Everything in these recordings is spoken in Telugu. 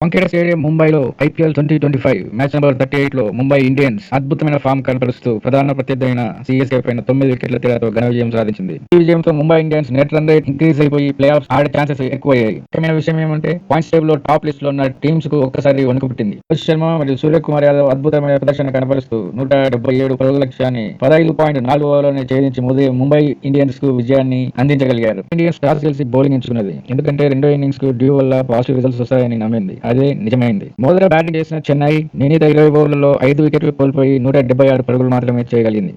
వాంఖేడే స్టేడియం ముంబైలో ఐపీఎల్ 2025 మ్యాచ్ నెంబర్ 38 లో ముంబై ఇండియన్స్ అద్భుతమైన ఫామ్ కనబరుస్తూ ప్రధాన ప్రత్యర్థి అయిన సిఎస్కే పైన 9 వికెట్ల తేడాతో ఘన విజయం సాధించింది. ఈ విజయంతో Mumbai Indians net run rate increase అయిపోయి ప్లే ఆఫ్ ఆడే ఛాన్సెస్ ఎక్కువయ్యాయి. ముఖ్యమైన విషయం ఏమంటే పాయింట్స్ టేబుల్ లో టాప్ లిస్ట్ లో ఉన్న టీమ్స్ కు ఒక్కసారి వణుకు పుట్టింది. రోహిత్ శర్మ మరియు సూర్యకుమార్ యాదవ్ అద్భుతమైన ప్రదర్శన కనబరుస్తూ 177 పరుగుల లక్ష్యాన్ని 15.4 ఓవర్లలోనే ఛేదించి ముంబై ఇండియన్స్ కు విజయాన్ని అందించగలిగారు. ఇండియన్స్ టాస్ గెలిచి బౌలింగ్ ఎంచుకున్నది. ఎందుకంటే రెండో ఇన్నింగ్స్ కు డ్యూ వల్ల పాజిటివ్ రిజల్ట్స్ వస్తాయని నమ్మింది. అదే నిజమైంది. మొదట బ్యాటింగ్ చేసిన చెన్నై నిర్ణీత 20 ఓవర్లలో 5 వికెట్లు కోల్పోయి 176 పరుగులు మాత్రమే చేయగలిగింది.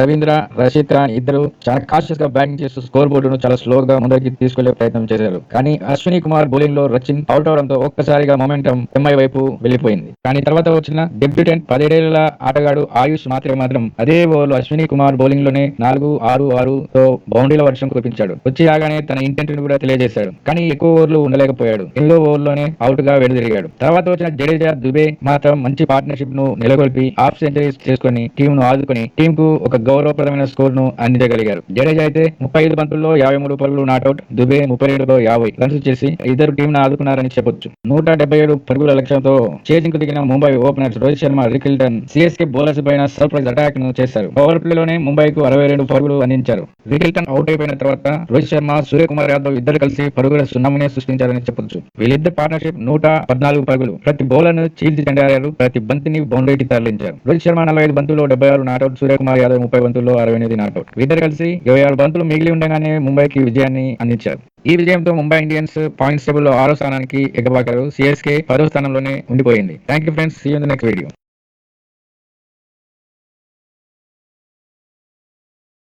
రవీంద్ర, రషీద్ ఖాన్ ఇద్దరు చాలా కాన్షియస్ గా బ్యాటింగ్ చేస్తూ స్కోర్ బోర్డును చాలా స్లోగా ముందరికి తీసుకెళ్లే ప్రయత్నం చేశారు. కానీ అశ్విని కుమార్ బౌలింగ్ లో రచిన్ అవుట్ అవడంతో ఒక్కసారిగా మొమెంటం చెన్నై వైపు వెళ్లిపోయింది. కానీ తర్వాత వచ్చిన డెబ్యూటెంట్ 17 ఏళ్ల ఆటగాడు ఆయుష్ మాత్రం అదే ఓవర్లో అశ్విని కుమార్ బౌలింగ్ లోనే 4-6-6 తో బౌండరీల వర్షం కురిపించాడు. వచ్చి రాగానే తన ఇంటెంట్ ను కూడా తెలియజేశాడు. కానీ ఎక్కువ ఓవర్లు ఉండలేకపోయాడు. 8వ ఓవర్లోనే అవుట్ గా వెనుదిరిగాడు. తర్వాత వచ్చిన జడేజా, దుబే మాత్రం మంచి పార్ట్నర్షిప్ ను నెలకొల్పి హాఫ్ సెంచరీస్ చేసుకుని టీమ్ ను ఆదుకుని టీమ్ కు ఒక గౌరవప్రదమైన స్కోర్ ను అందించగలిగారు. జడేజా అయితే 35 బంతుల్లో 53 పరుగులు నాట్అవుట్, దుబే 32లో 50 రన్స్ చేసి ఇద్దరు టీమ్ ను ఆదుకున్నారని చెప్పొచ్చు. 177 పరుగుల లక్ష్యంతో చేజింగ్ కు దిగిన Mumbai openers Rohit Sharma, Rickelton CSK bowlers పైన సర్ప్రైజ్ అటాక్ ను చేశారు. పవర్ ప్లే లోనే ముంబైకు 62 పరుగులు అందించారు. రికిల్టన్ అవుట్ అయిపోయిన తర్వాత రోహిత్ శర్మ, సూర్యకుమార్ యాదవ్ ఇద్దరు కలిసి పరుగుల సున్నామునే సృష్టించారని చెప్పొచ్చు. వీళ్ళిద్దరు పార్ట్నర్షిప్ 114 పరుగులు. ప్రతి బౌలర్ ను చీల్చి చెండాడారు. ప్రతి బంతిని బౌండరీకి తరలించారు. రోహిత్ శర్మ 45 బంతుల్లో 76 నాట్అవుట్, సూర్యకుమార్ యాదవ్ 30 బంతుల్లో 68 నాట్అవుట్. వీరిద్దరు కలిసి 26 బంతులు మిగిలి ఉండగానే ముంబైకి విజయాన్ని అందించారు. ఈ విజయంతో ముంబై ఇండియన్స్ పాయింట్స్ టేబుల్ లో 6వ స్థానానికి ఎగబాకారు. సిఎస్కే 10వ స్థానంలోనే ఉండిపోయింది. Thank you friends, see you in the next video.